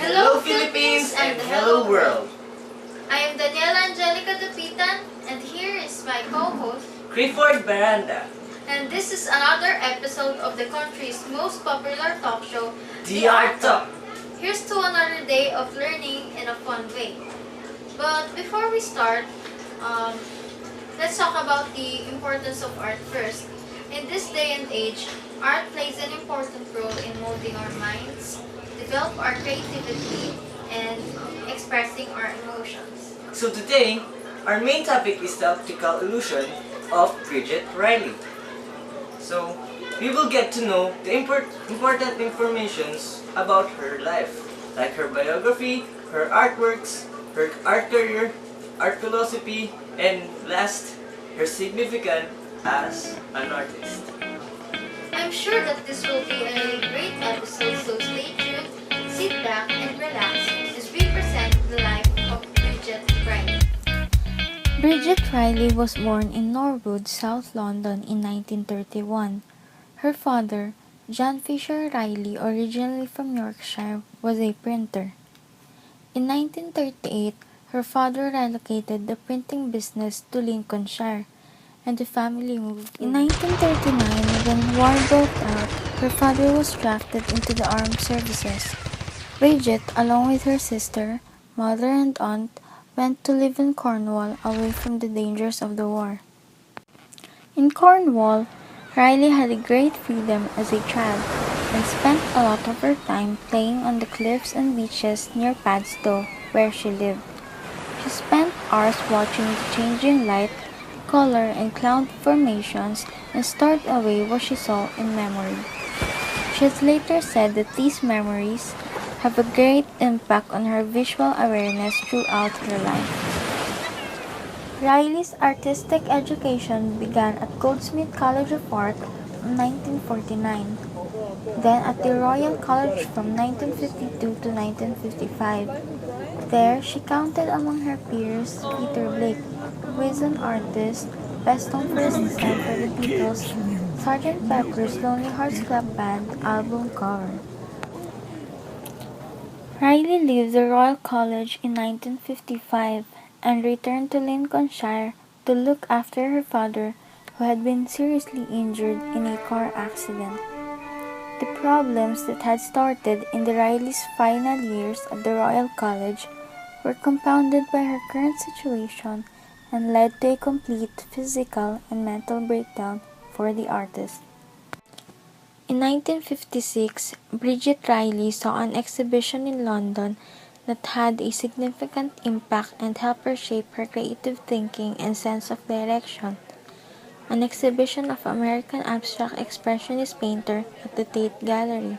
Hello Philippines and hello world! I am Daniela Angelica Dapitan, and here is my co-host, Baranda, and this is another episode of the country's most popular talk show, The Art Talk. Here's to another day of learning in a fun way. But before we start, let's talk about the importance of art first. In this day and age, art plays an important role in molding our minds, develop our creativity, and expressing our emotions. So today, our main topic is the optical illusion of Bridget Riley. So, we will get to know the important informations about her life, like her biography, her artworks, her art career, art philosophy, and last, her significance as an artist. I'm sure that this will be a great episode, so stay tuned, sit back, and relax as we present the life of Bridget Riley. Bridget Riley was born in Norwood, South London in 1931. Her father, John Fisher Riley, originally from Yorkshire, was a printer. In 1938, her father relocated the printing business to Lincolnshire, and the family moved. In 1939, when war broke out, her father was drafted into the armed services. Bridget, along with her sister, mother, and aunt, went to live in Cornwall away from the dangers of the war. In Cornwall, Riley had a great freedom as a child and spent a lot of her time playing on the cliffs and beaches near Padstow, where she lived. She spent hours watching the changing light, color, and cloud formations and stored away what she saw in memory. She has later said that these memories have a great impact on her visual awareness throughout her life. Riley's artistic education began at Goldsmith College of Art in 1949, then at the Royal College from 1952 to 1955. There, she counted among her peers Peter Blake, who is an artist best known for his design for the Beatles' Sgt. Pepper's Lonely Hearts Club Band album cover. Riley left the Royal College in 1955 and returned to Lincolnshire to look after her father, who had been seriously injured in a car accident. The problems that had started in the Riley's final years at the Royal College were compounded by her current situation and led to a complete physical and mental breakdown for the artist. In 1956, Bridget Riley saw an exhibition in London that had a significant impact and helped her shape her creative thinking and sense of direction. An exhibition of American abstract expressionist painter at the Tate Gallery,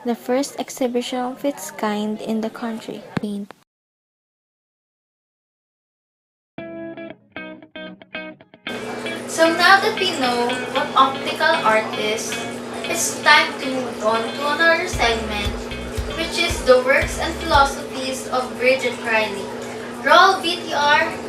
the first exhibition of its kind in the country. So now that we know what optical art is, it's time to move on to another segment, which is the works and philosophies of Bridget Riley. Roll VTR.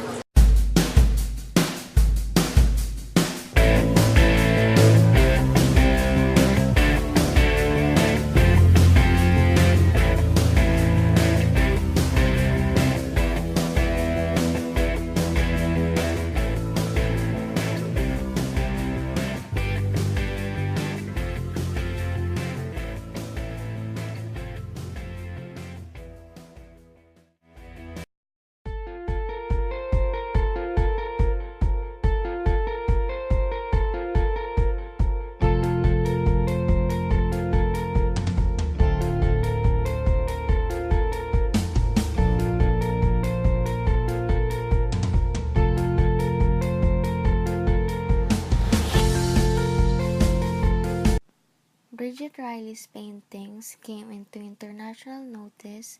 Riley's paintings came into international notice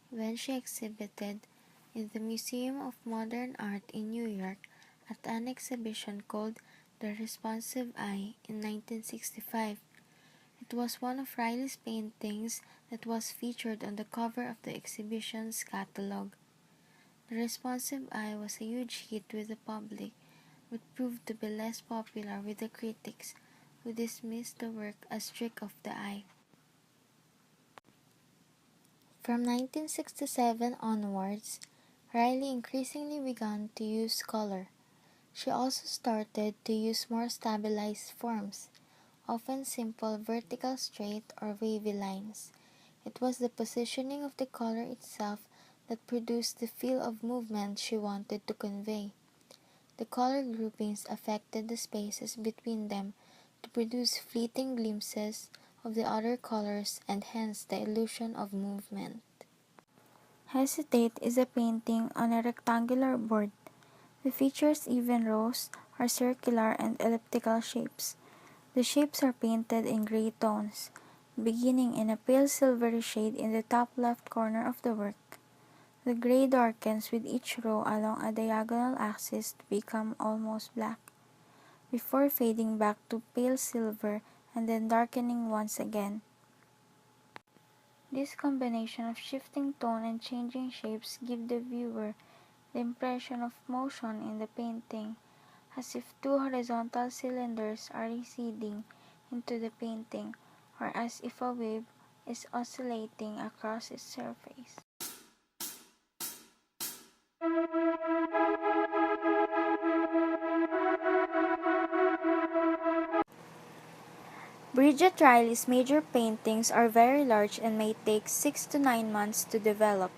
when she exhibited in the Museum of Modern Art in New York at an exhibition called The Responsive Eye in 1965. It was one of Riley's paintings that was featured on the cover of the exhibition's catalog. The Responsive Eye was a huge hit with the public, but proved to be less popular with the critics, who dismissed the work as trick of the eye. From 1967 onwards, Riley increasingly began to use color. She also started to use more stabilized forms, often simple vertical straight or wavy lines. It was the positioning of the color itself that produced the feel of movement she wanted to convey. The color groupings affected the spaces between them to produce fleeting glimpses of the other colors and hence the illusion of movement. Hesitate is a painting on a rectangular board. The features even rows are circular and elliptical shapes. The shapes are painted in gray tones, beginning in a pale silvery shade in the top left corner of the work. The gray darkens with each row along a diagonal axis to become almost black, before fading back to pale silver and then darkening once again. This combination of shifting tone and changing shapes give the viewer the impression of motion in the painting, as if two horizontal cylinders are receding into the painting, or as if a wave is oscillating across its surface. Bridget Riley's major paintings are very large and may take 6 to 9 months to develop.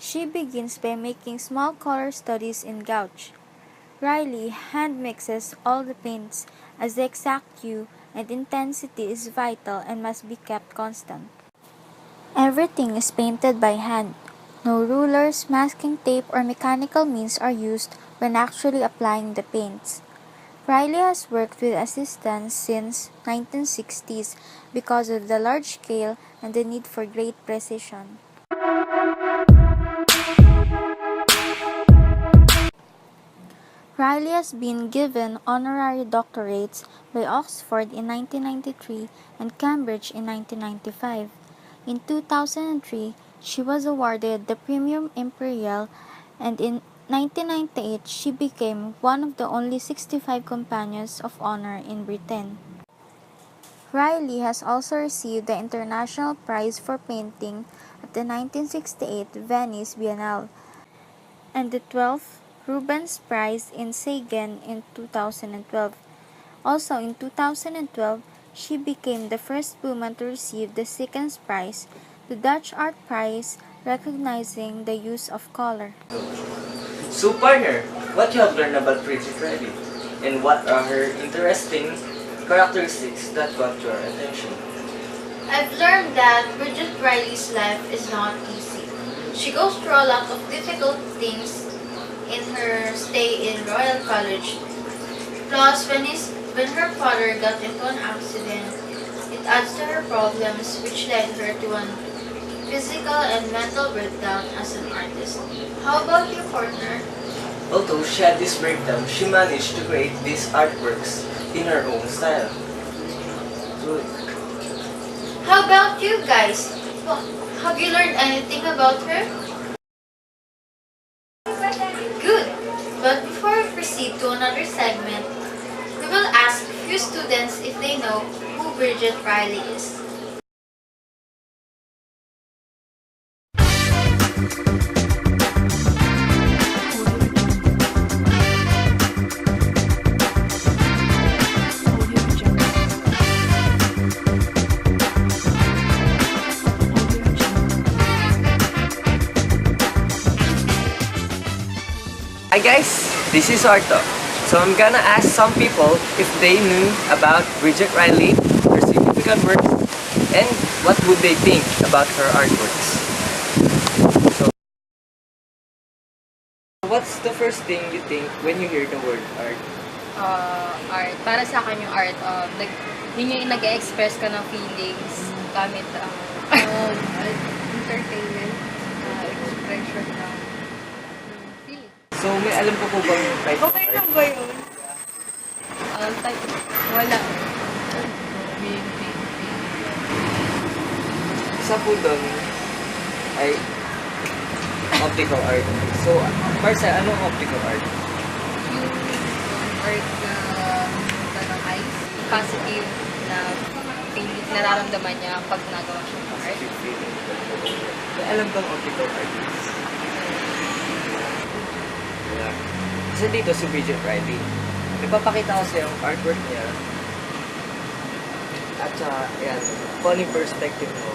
She begins by making small color studies in gouache. Riley hand mixes all the paints as the exact hue and intensity is vital and must be kept constant. Everything is painted by hand. No rulers, masking tape, or mechanical means are used when actually applying the paints. Riley has worked with assistants since 1960s because of the large scale and the need for great precision. Riley has been given honorary doctorates by Oxford in 1993 and Cambridge in 1995. In 2003, she was awarded the Premium Imperial, and in 1998 she became one of the only 65 companions of honor in Britain. Riley has also received the International Prize for Painting at the 1968 Venice Biennale and the 12th Rubens Prize in Sagan in 2012. Also in 2012, she became the first woman to receive the Sikkens Prize, the Dutch art prize recognizing the use of color. So partner, what you have learned about Bridget Riley? And what are her interesting characteristics that caught your attention? I've learned that Bridget Riley's life is not easy. She goes through a lot of difficult things in her stay in Royal College. Plus, when her father got into an accident, it adds to her problems, which led her to a physical and mental breakdown as an artist. How about you, partner? Although she had this breakdown, she managed to create these artworks in her own style. Good. How about you guys? Have you learned anything about her? Good. But before we proceed to another segment, we will ask a few students if they know who Bridget Riley is. Hi guys, this is Arto. So I'm gonna ask some people if they knew about Bridget Riley, her significant works, and what would they think about her artworks. So, what's the first thing you think when you hear the word art? art. Para sa akin yung art, yun yung nag-express ka ng feelings gamit ang entertainment, expression ng feeling. So, may alam ko po bang type of Okay art? lang ba yun? Type, wala. Isa po doon ay optical art. So, Marcel, anong optical art? Yung art na ng eyes, positive na feeling, nararamdaman niya pag nagawa siya ng art. May alam bang optical art is? Yeah. Kasi dito si Bridget Riley. Ipapakita ko sa yung artwork niya. At saka, ayan, funny perspective mo.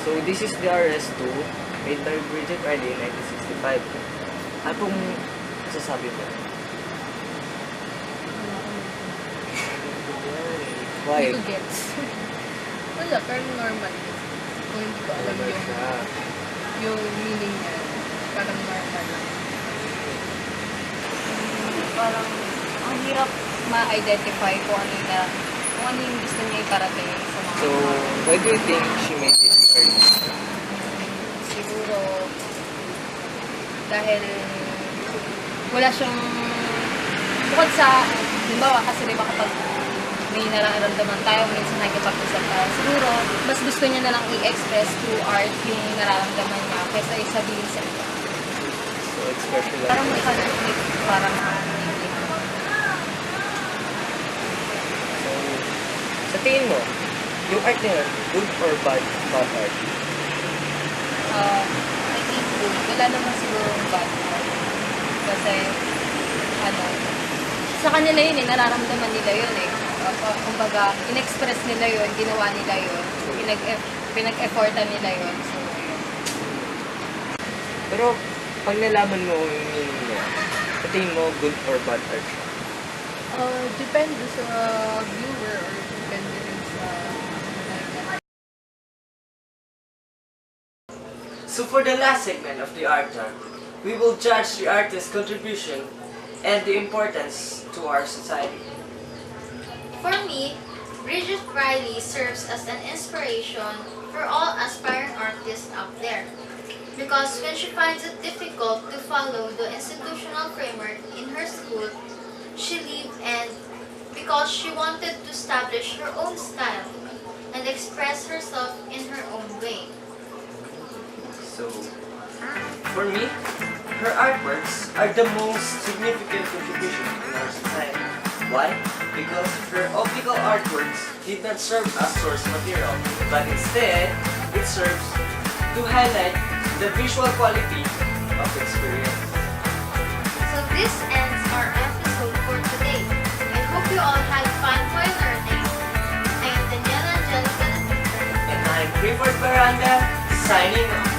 So, this is the RS2 made by Bridget Riley in 1965. Ano pong masasabi mo? Why? Hindi ko gets. Wala, pero normal. Kung hindi ko alam yung meaning niya, parang normal. Parang, ang hirap ma-identify kung ano yung gusto niya iparating sa mga So, why do you think she made this art? siguro dahil wala siyang bukod sa halimbawa kasi diba kapag may nararamdaman tayo minsan nagkipag-usap tayo siguro mas gusto niya na lang i-express through art yung nararamdaman niya kaysa isabihin sa iba So, expression lang. parang masyadong parang So, sa tingin mo, yung art niya, good or bad art? I think good. Wala naman siguro bad art. Kasi, sa kanila yun eh, nararamdaman nila yun eh. Kumbaga, in-express nila yun, ginawa nila yun, pinag-effortan nila yun. So, Pero, pag nalaman mo yung meaning niya, sa tingin mo, good or bad art siya? depende sa viewer or depende rin sa So for the last segment of the art talk, we will judge the artist's contribution and the importance to our society. For me, Bridget Riley serves as an inspiration for all aspiring artists out there. Because when she finds it difficult to follow the institutional framework in her school, she lived and because she wanted to establish her own style and express herself in her own way. So, for me, her artworks are the most significant contribution in our society. Why? Because her optical artworks did not serve as source material, but instead, it serves to highlight the visual quality of experience. So this ends our episode for today. I hope you all had fun while learning. I am Daniela Angelica And I'm Clifford Baranda, signing off.